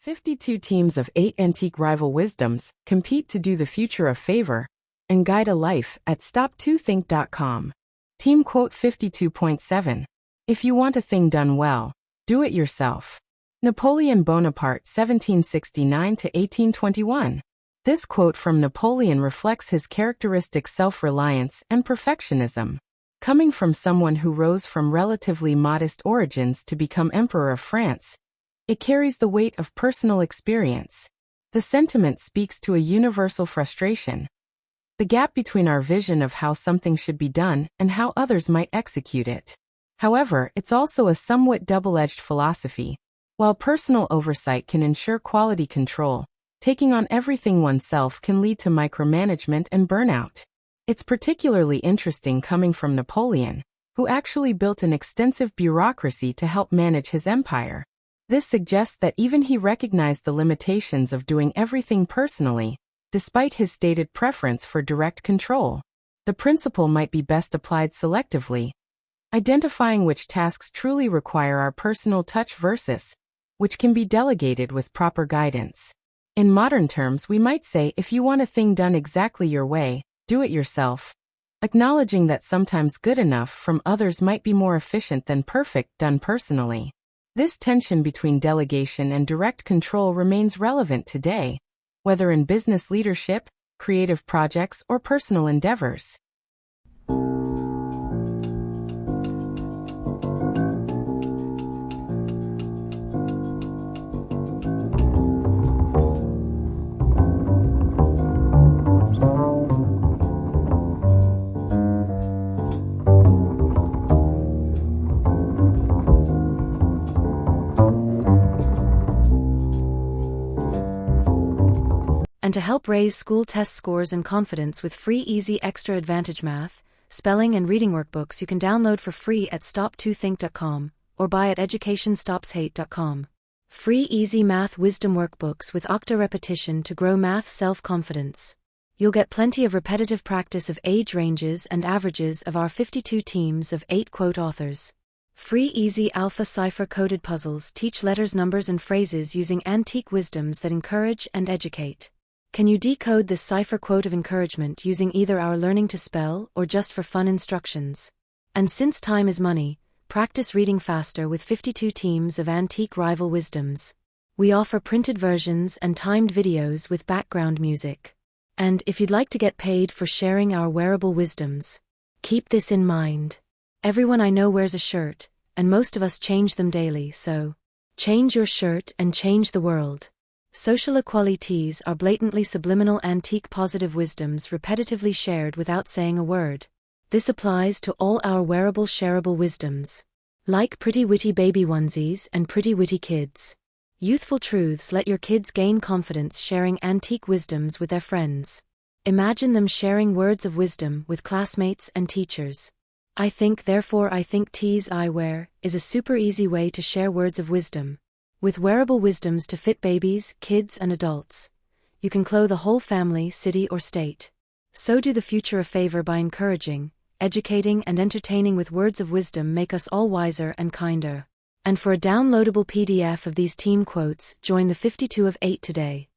52 teams of 8 antique rival wisdoms compete to do the future a favor and guide a life at stop2think.com. Team quote 52.7. If you want a thing done well, do it yourself. Napoleon Bonaparte 1769 to 1821. This quote from Napoleon reflects his characteristic self-reliance and perfectionism. Coming from someone who rose from relatively modest origins to become Emperor of France, it carries the weight of personal experience. The sentiment speaks to a universal frustration. The gap between our vision of how something should be done and how others might execute it. However, it's also a somewhat double-edged philosophy. While personal oversight can ensure quality control, taking on everything oneself can lead to micromanagement and burnout. It's particularly interesting coming from Napoleon, who actually built an extensive bureaucracy to help manage his empire. This suggests that even he recognized the limitations of doing everything personally, despite his stated preference for direct control. The principle might be best applied selectively, identifying which tasks truly require our personal touch versus which can be delegated with proper guidance. In modern terms, we might say if you want a thing done exactly your way, do it yourself, acknowledging that sometimes good enough from others might be more efficient than perfect done personally. This tension between delegation and direct control remains relevant today, whether in business leadership, creative projects, or personal endeavors. And to help raise school test scores and confidence with free easy extra advantage math, spelling and reading workbooks you can download for free at stop2think.com or buy at educationstopshate.com. Free easy math wisdom workbooks with octa repetition to grow math self-confidence. You'll get plenty of repetitive practice of age ranges and averages of our 52 teams of 8 quote authors. Free easy alpha cipher-coded puzzles teach letters, numbers and phrases using antique wisdoms that encourage and educate. Can you decode this cipher quote of encouragement using either our Learning to Spell or just for fun instructions? And since time is money, practice reading faster with 52 teams of antique rival wisdoms. We offer printed versions and timed videos with background music. And if you'd like to get paid for sharing our wearable wisdoms, keep this in mind. Everyone I know wears a shirt, and most of us change them daily, so change your shirt and change the world. Social equalities are blatantly subliminal antique positive wisdoms repetitively shared without saying a word. This applies to all our wearable shareable wisdoms. Like pretty witty baby onesies and pretty witty kids. Youthful truths let your kids gain confidence sharing antique wisdoms with their friends. Imagine them sharing words of wisdom with classmates and teachers. I think therefore I think tees I wear is a super easy way to share words of wisdom. With wearable wisdoms to fit babies, kids and adults. You can clothe a whole family, city or state. So do the future a favor by encouraging, educating and entertaining with words of wisdom make us all wiser and kinder. And for a downloadable PDF of these team quotes, join the 52 of 8 today.